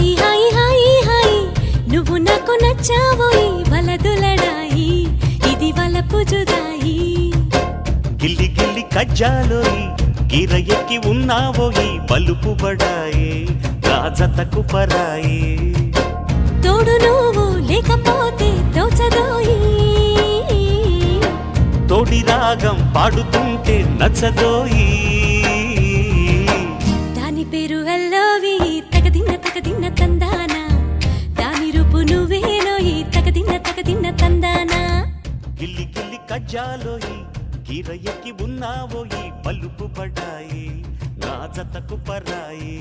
హాయి హాయి హాయి హాయి నువ్వు నాకు నచ్చావోయి వలదులడాయి ఇది వలపు జుదాయి గిల్లి గిల్లి కజ్జాలోయి గిర ఎక్కి ఉన్నావోయి బలుపు బడాయి నా జతకు పరాయి తోడు నువ్వు లేకపోతే దోచదోయి తోడి రాగం పాడుతుంటే నచ్చదోయి దాని పేరు అల్లోవి తగదిన్న తందానా దాని రూపు నువ్వేనోయి తగదిన్న తందానా గిల్లి గిల్లి కజ్జాలోయి గిర ఎక్కి ఉన్నావోయి బలుపు బడాయి నా జతకు పరాయి